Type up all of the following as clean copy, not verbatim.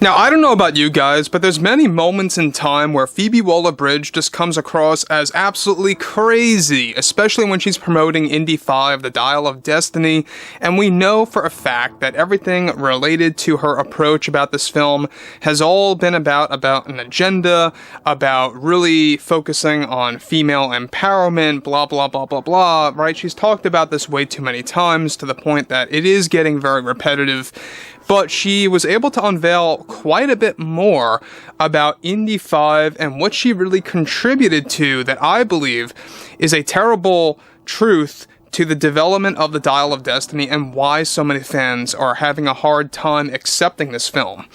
Now, I don't know about you guys, but there's many moments in time where Phoebe Waller-Bridge just comes across as absolutely crazy, especially when she's promoting Indy 5, The Dial of Destiny, and we know for a fact that everything related to her approach about this film has all been about an agenda, about really focusing on female empowerment, blah, blah, blah, blah, blah, right? She's talked about this way too many times to the point that it is getting very repetitive. But she was able to unveil quite a bit more about Indy 5 and what she really contributed to that I believe is a terrible truth to the development of The Dial of Destiny and why so many fans are having a hard time accepting this film.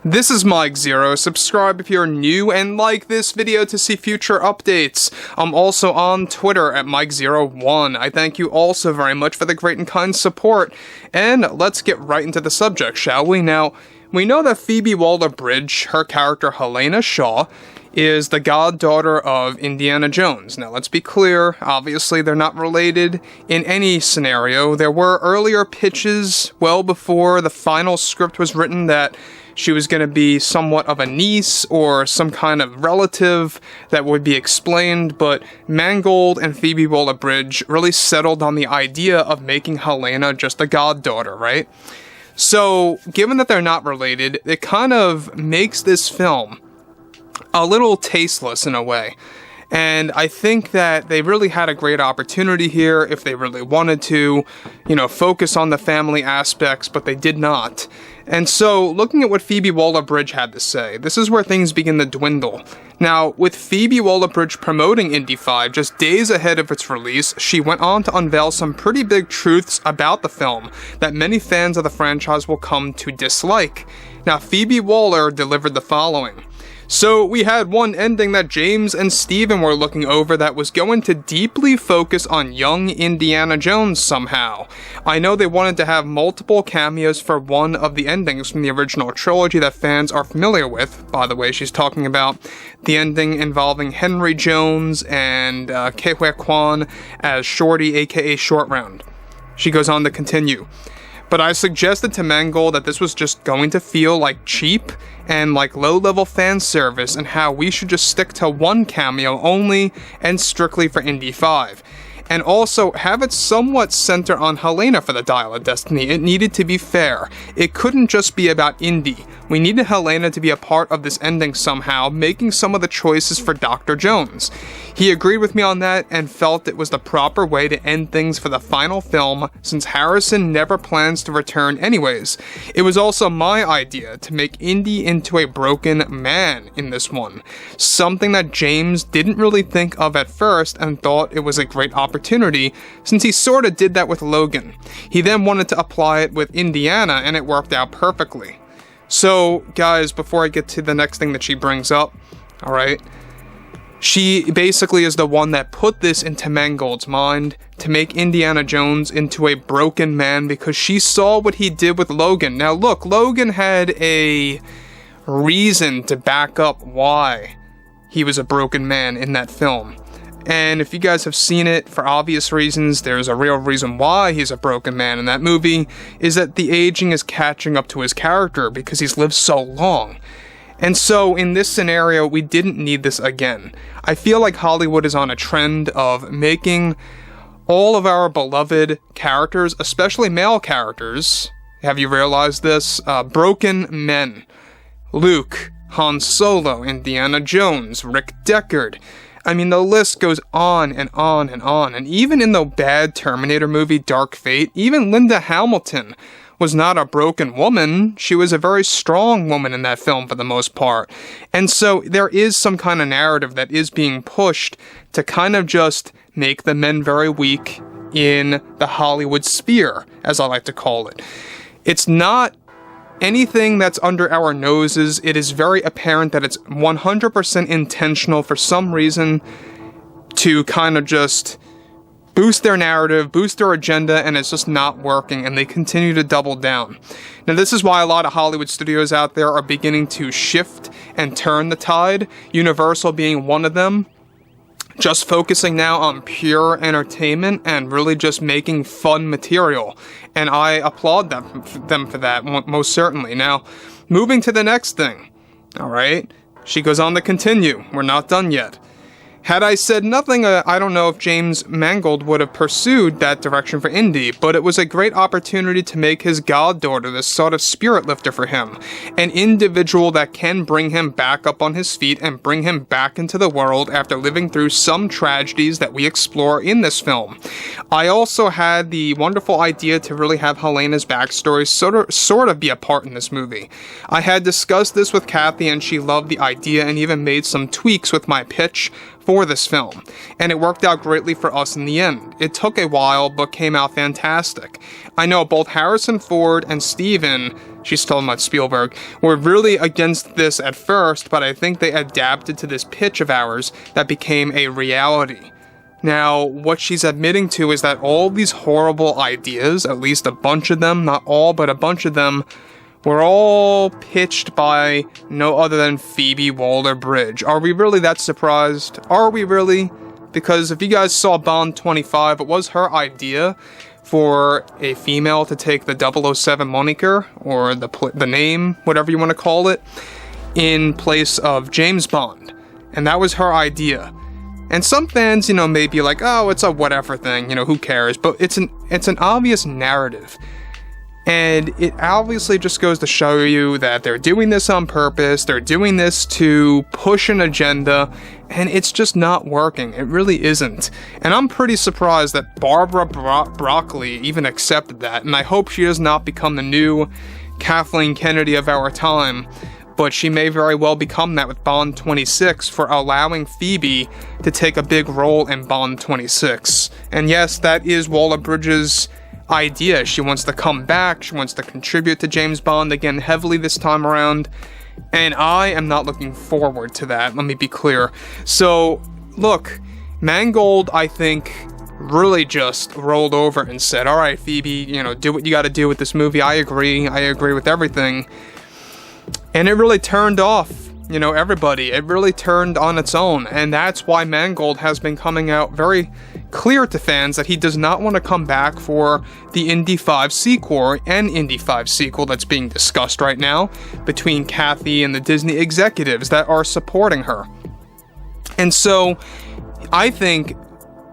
This is Mike Zero. Subscribe if you're new and like this video to see future updates. I'm also on Twitter at Mike01. I thank you all so very much for the great and kind support. And let's get right into the subject, shall we? Now, we know that Phoebe Waller-Bridge, her character Helena Shaw, is the goddaughter of Indiana Jones. Now, let's be clear, obviously they're not related in any scenario. There were earlier pitches, well before the final script was written, that she was going to be somewhat of a niece or some kind of relative that would be explained, but Mangold and Phoebe Waller-Bridge really settled on the idea of making Helena just a goddaughter, right? So, given that they're not related, it kind of makes this film a little tasteless in a way. And I think that they really had a great opportunity here if they really wanted to, focus on the family aspects, but they did not. And so, looking at what Phoebe Waller-Bridge had to say, this is where things begin to dwindle. Now, with Phoebe Waller-Bridge promoting Indy 5 just days ahead of its release, she went on to unveil some pretty big truths about the film that many fans of the franchise will come to dislike. Now, Phoebe Waller delivered the following. So, we had one ending that James and Steven were looking over that was going to deeply focus on young Indiana Jones somehow. I know they wanted to have multiple cameos for one of the endings from the original trilogy that fans are familiar with. By the way, she's talking about the ending involving Henry Jones and Ke Huy Quan as Shorty, aka Short Round. She goes on to continue. But I suggested to Mangold that this was just going to feel like cheap and like low-level fan service and how we should just stick to one cameo only and strictly for Indy 5. And also have it somewhat center on Helena for the Dial of Destiny. It needed to be fair. It couldn't just be about Indy. We needed Helena to be a part of this ending somehow, making some of the choices for Dr. Jones. He agreed with me on that and felt it was the proper way to end things for the final film, since Harrison never plans to return anyways. It was also my idea to make Indy into a broken man in this one, something that James didn't really think of at first and thought it was a great opportunity, since he sorta did that with Logan. He then wanted to apply it with Indiana, and it worked out perfectly. So, guys, before I get to the next thing that she brings up, alright, she basically is the one that put this into Mangold's mind to make Indiana Jones into a broken man because she saw what he did with Logan. Now, look, Logan had a reason to back up why he was a broken man in that film. And if you guys have seen it, for obvious reasons, there's a real reason why he's a broken man in that movie, is that the aging is catching up to his character because he's lived so long. And so, in this scenario, we didn't need this again. I feel like Hollywood is on a trend of making all of our beloved characters, especially male characters, have you realized this? Broken men. Luke, Han Solo, Indiana Jones, Rick Deckard. I mean, the list goes on and on and on. And even in the bad Terminator movie, Dark Fate, even Linda Hamilton was not a broken woman. She was a very strong woman in that film for the most part. And so there is some kind of narrative that is being pushed to kind of just make the men very weak in the Hollywood sphere, as I like to call it. It's not anything that's under our noses. It is very apparent that it's 100% intentional for some reason to kind of just boost their narrative, boost their agenda, and it's just not working, and they continue to double down. Now, this is why a lot of Hollywood studios out there are beginning to shift and turn the tide, Universal being one of them. just focusing now on pure entertainment and really just making fun material. And I applaud them for that, most certainly. Now, moving to the next thing. Alright, she goes on to continue. We're not done yet. Had I said nothing, I don't know if James Mangold would have pursued that direction for Indy, but it was a great opportunity to make his goddaughter this sort of spirit lifter for him, an individual that can bring him back up on his feet and bring him back into the world after living through some tragedies that we explore in this film. I also had the wonderful idea to really have Helena's backstory sort of be a part in this movie. I had discussed this with Kathy and she loved the idea and even made some tweaks with my pitch for this film, and it worked out greatly for us in the end. It took a while, but came out fantastic. I know both Harrison Ford and Steven, she's talking about Spielberg, were really against this at first, but I think they adapted to this pitch of ours that became a reality. Now, what she's admitting to is that all these horrible ideas, at least a bunch of them, not all, but a bunch of them, were all pitched by no other than Phoebe Waller-Bridge. Are we really that surprised? Are we really? Because if you guys saw Bond 25, it was her idea for a female to take the 007 moniker, or the name, whatever you want to call it, in place of James Bond. And that was her idea. And some fans, may be like, oh, it's a whatever thing, who cares? But it's an obvious narrative. And it obviously just goes to show you that they're doing this on purpose, they're doing this to push an agenda, and it's just not working. It really isn't. And I'm pretty surprised that Barbara Broccoli even accepted that, and I hope she does not become the new Kathleen Kennedy of our time, but she may very well become that with Bond 26 for allowing Phoebe to take a big role in Bond 26. And yes, that is Waller-Bridge's idea. She wants to come back, she wants to contribute to James Bond again heavily this time around, and I am not looking forward to that, let me be clear. So, look, Mangold, I think, really just rolled over and said, alright Phoebe, do what you gotta do with this movie, I agree with everything, and it really turned off everybody. It really turned on its own, and that's why Mangold has been coming out very clear to fans that he does not want to come back for the Indy 5 sequel and Indy 5 sequel that's being discussed right now between Kathy and the Disney executives that are supporting her. And so, I think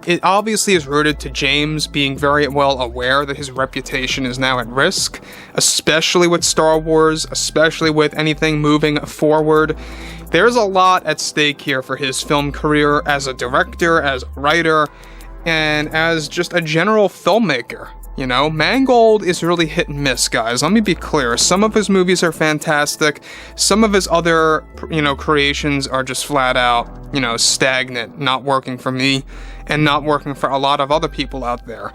it obviously is rooted to James being very well aware that his reputation is now at risk, especially with Star Wars, especially with anything moving forward. There's a lot at stake here for his film career as a director, as a writer, and as just a general filmmaker. Mangold is really hit and miss, guys. Let me be clear. Some of his movies are fantastic. Some of his other, creations are just flat out, stagnant, not working for me, and not working for a lot of other people out there.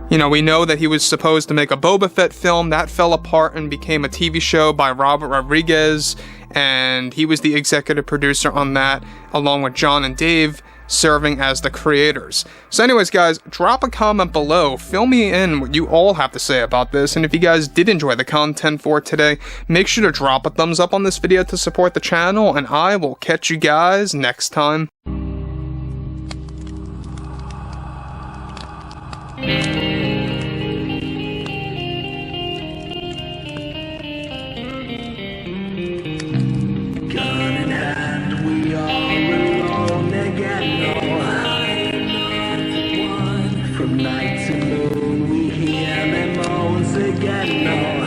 We know that he was supposed to make a Boba Fett film. That fell apart and became a TV show by Robert Rodriguez, and he was the executive producer on that, along with John and Dave, serving as the creators. So anyways, guys, drop a comment below, fill me in what you all have to say about this, and if you guys did enjoy the content for today, make sure to drop a thumbs up on this video to support the channel, and I will catch you guys next time. From night to moon we hear them moans again.